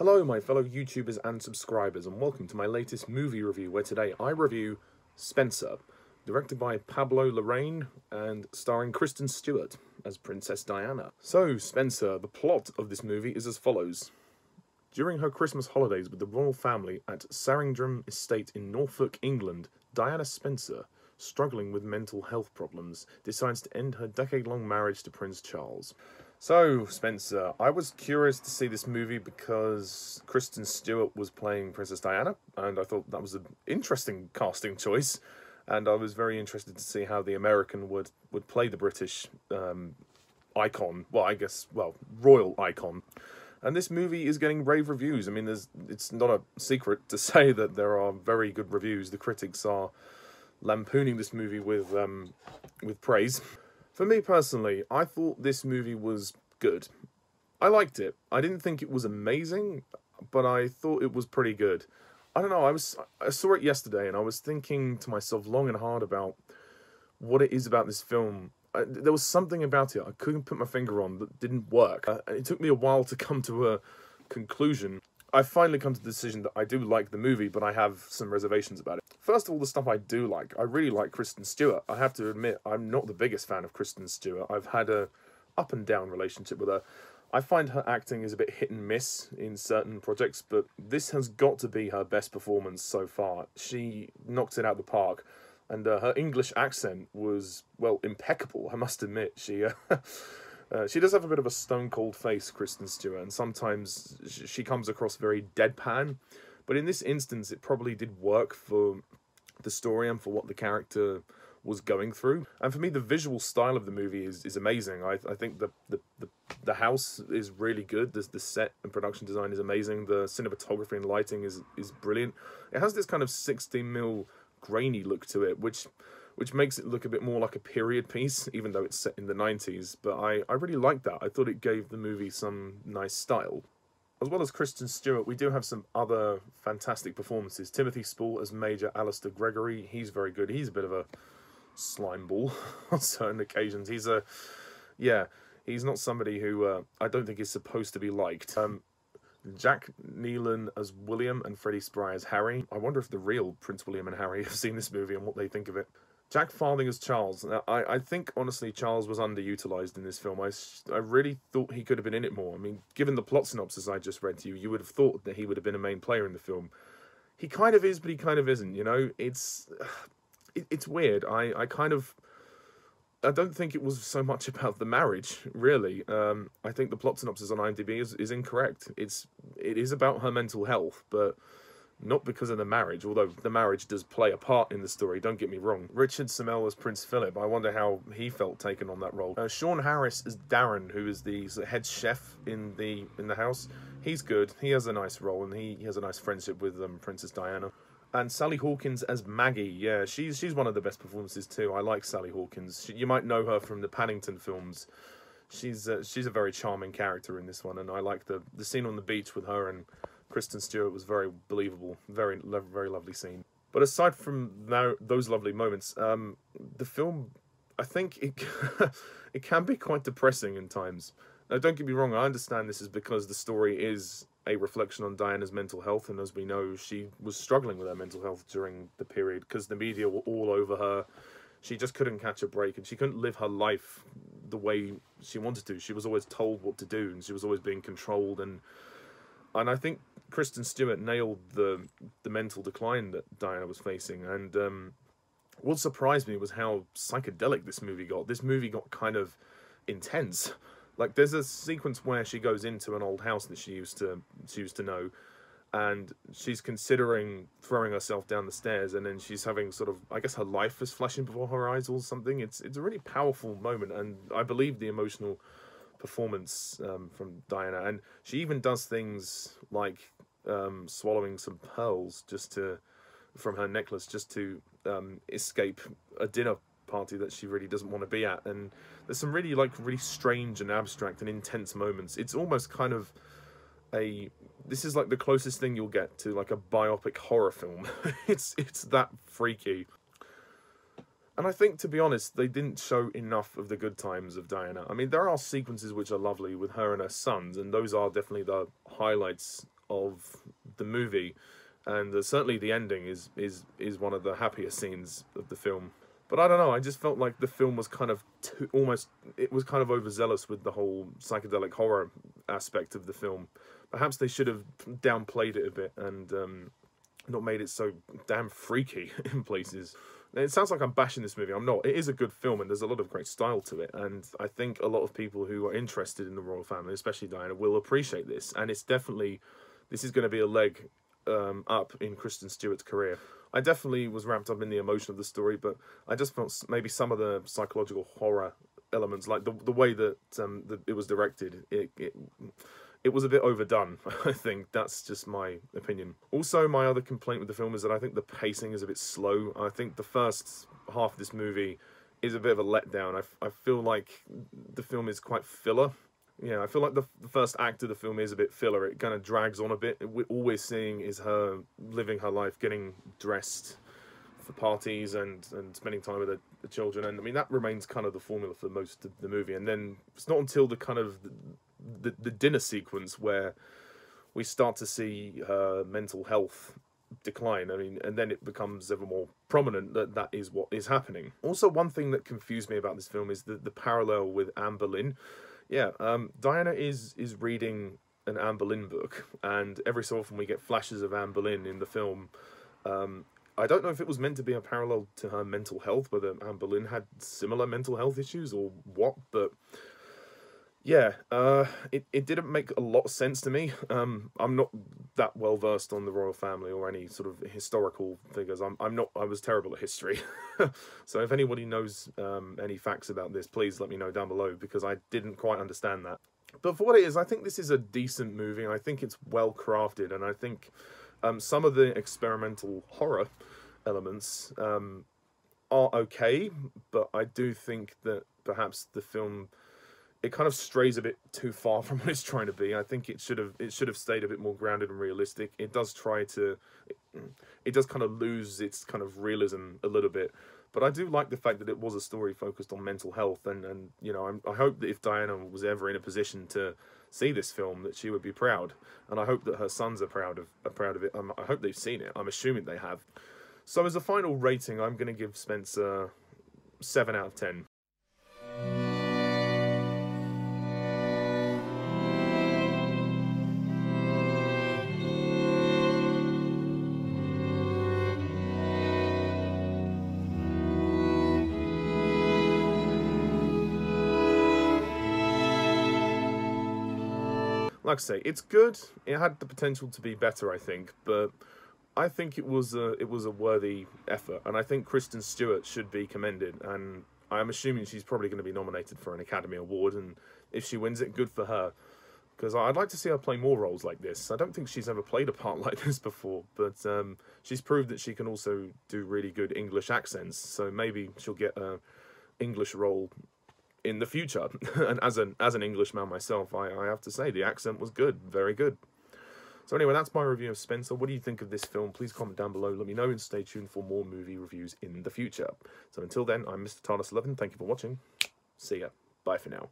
Hello my fellow YouTubers and subscribers, and welcome to my latest movie review, where today I review Spencer, directed by Pablo Larrain and starring Kristen Stewart as Princess Diana. So, Spencer, the plot of this movie is as follows. During her Christmas holidays with the royal family at Sandringham Estate in Norfolk, England, Diana Spencer, struggling with mental health problems, decides to end her decade-long marriage to Prince Charles. So, Spencer, I was curious to see this movie because Kristen Stewart was playing Princess Diana, and I thought that was an interesting casting choice, and I was very interested to see how the American would play the British icon, royal icon. And this movie is getting rave reviews. I mean, it's not a secret to say that there are very good reviews. The critics are lampooning this movie with praise. For me personally, I thought this movie was good. I liked it. I didn't think it was amazing, but I thought it was pretty good. I don't know, I saw it yesterday and I was thinking to myself long and hard about what it is about this film. There was something about it I couldn't put my finger on that didn't work. It took me a while to come to a conclusion. I've finally come to the decision that I do like the movie, but I have some reservations about it. First of all, the stuff I do like. I really like Kristen Stewart. I have to admit, I'm not the biggest fan of Kristen Stewart. I've had a up and down relationship with her. I find her acting is a bit hit and miss in certain projects, but this has got to be her best performance so far. She knocked it out the park, and her English accent was, well, impeccable, I must admit. She does have a bit of a stone-cold face, Kristen Stewart, and sometimes she comes across very deadpan. But in this instance, it probably did work for the story and for what the character was going through. And for me, the visual style of the movie is amazing. I think the house is really good. The set and production design is amazing. The cinematography and lighting is brilliant. It has this kind of 16mm grainy look to it, which makes it look a bit more like a period piece, even though it's set in the 90s. But I really liked that. I thought it gave the movie some nice style. As well as Kristen Stewart, we do have some other fantastic performances. Timothy Spall as Major Alistair Gregory. He's very good. He's a bit of a slime ball on certain occasions. He's not somebody who I don't think is supposed to be liked. Jack Neilan as William and Freddie Spry as Harry. I wonder if the real Prince William and Harry have seen this movie and what they think of it. Jack Farthing as Charles. Now, I think, honestly, Charles was underutilised in this film. I really thought he could have been in it more. I mean, given the plot synopsis I just read to you, you would have thought that he would have been a main player in the film. He kind of is, but he kind of isn't, you know? It's weird. I don't think it was so much about the marriage, really. I think the plot synopsis on IMDb is incorrect. It is about her mental health, but not because of the marriage, although the marriage does play a part in the story, don't get me wrong. Richard Samel as Prince Philip, I wonder how he felt taken on that role. Sean Harris as Darren, who is the head chef in the house. He's good, he has a nice role, and he has a nice friendship with Princess Diana. And Sally Hawkins as Maggie, yeah, she's one of the best performances too. I like Sally Hawkins. You might know her from the Paddington films. She's a very charming character in this one, and I like the scene on the beach with her and Kristen Stewart was very believable, very lovely scene. But aside from those lovely moments, the film, I think it can be quite depressing in times. Now, don't get me wrong, I understand this is because the story is a reflection on Diana's mental health, and as we know, she was struggling with her mental health during the period because the media were all over her. She just couldn't catch a break, and she couldn't live her life the way she wanted to. She was always told what to do, and she was always being controlled, and I think Kristen Stewart nailed the mental decline that Diana was facing. And what surprised me was how psychedelic this movie got. This movie got kind of intense. Like, there's a sequence where she goes into an old house that she used to know, and she's considering throwing herself down the stairs, and then she's having sort of, I guess her life is flashing before her eyes or something. It's a really powerful moment, and I believe the emotional performance from Diana. And she even does things like swallowing some pearls from her necklace just to escape a dinner party that she really doesn't want to be at. And there's some really strange and abstract and intense moments. It's almost kind of this is like the closest thing you'll get to like a biopic horror film. it's that freaky. And I think, to be honest, they didn't show enough of the good times of Diana. I mean, there are sequences which are lovely with her and her sons, and those are definitely the highlights of the movie, and certainly the ending is one of the happier scenes of the film. But I don't know, I just felt like the film was kind of it was kind of overzealous with the whole psychedelic horror aspect of the film. Perhaps they should have downplayed it a bit and not made it so damn freaky in places. It sounds like I'm bashing this movie. I'm not. It is a good film and there's a lot of great style to it. And I think a lot of people who are interested in the royal family, especially Diana, will appreciate this. And it's definitely, this is going to be a leg up in Kristen Stewart's career. I definitely was wrapped up in the emotion of the story, but I just felt maybe some of the psychological horror elements, like the way that it was directed, it was a bit overdone. I think that's just my opinion. Also, my other complaint with the film is that I think the pacing is a bit slow. I think the first half of this movie is a bit of a letdown. I feel like the film is quite filler. Yeah, I feel like the first act of the film is a bit filler. It kind of drags on a bit. All we're seeing is her living her life, getting dressed for parties and spending time with the children. And I mean, that remains kind of the formula for most of the movie. And then it's not until the kind of the dinner sequence where we start to see her mental health decline. I mean, and then it becomes ever more prominent that that is what is happening. Also, one thing that confused me about this film is the parallel with Anne Boleyn. Yeah, Diana is reading an Anne Boleyn book, and every so often we get flashes of Anne Boleyn in the film. I don't know if it was meant to be a parallel to her mental health, whether Anne Boleyn had similar mental health issues or what, but yeah, it didn't make a lot of sense to me. I'm not that well versed on the royal family or any sort of historical figures. I was terrible at history. So if anybody knows any facts about this, please let me know down below, because I didn't quite understand that. But for what it is, I think this is a decent movie. I think it's well crafted, and I think some of the experimental horror elements are okay, but I do think that perhaps the film, it kind of strays a bit too far from what it's trying to be. I think it should have stayed a bit more grounded and realistic. It does kind of lose its kind of realism a little bit. But I do like the fact that it was a story focused on mental health, and you know, I hope that if Diana was ever in a position to see this film, that she would be proud, and I hope that her sons are proud of it. I hope they've seen it. I'm assuming they have. So as a final rating, I'm going to give Spencer 7 out of 10. Like I say, it's good. It had the potential to be better, I think, but I think it was a worthy effort, and I think Kristen Stewart should be commended, and I'm assuming she's probably going to be nominated for an Academy Award, and if she wins it, good for her, because I'd like to see her play more roles like this. I don't think she's ever played a part like this before, but she's proved that she can also do really good English accents, so maybe she'll get an English role in the future. And as an Englishman myself, I have to say the accent was good, very good. So anyway, that's my review of Spencer. What do you think of this film? Please comment down below, let me know, and stay tuned for more movie reviews in the future. So until then, I'm Mr. TARDIS11. Thank you for watching. See ya. Bye for now.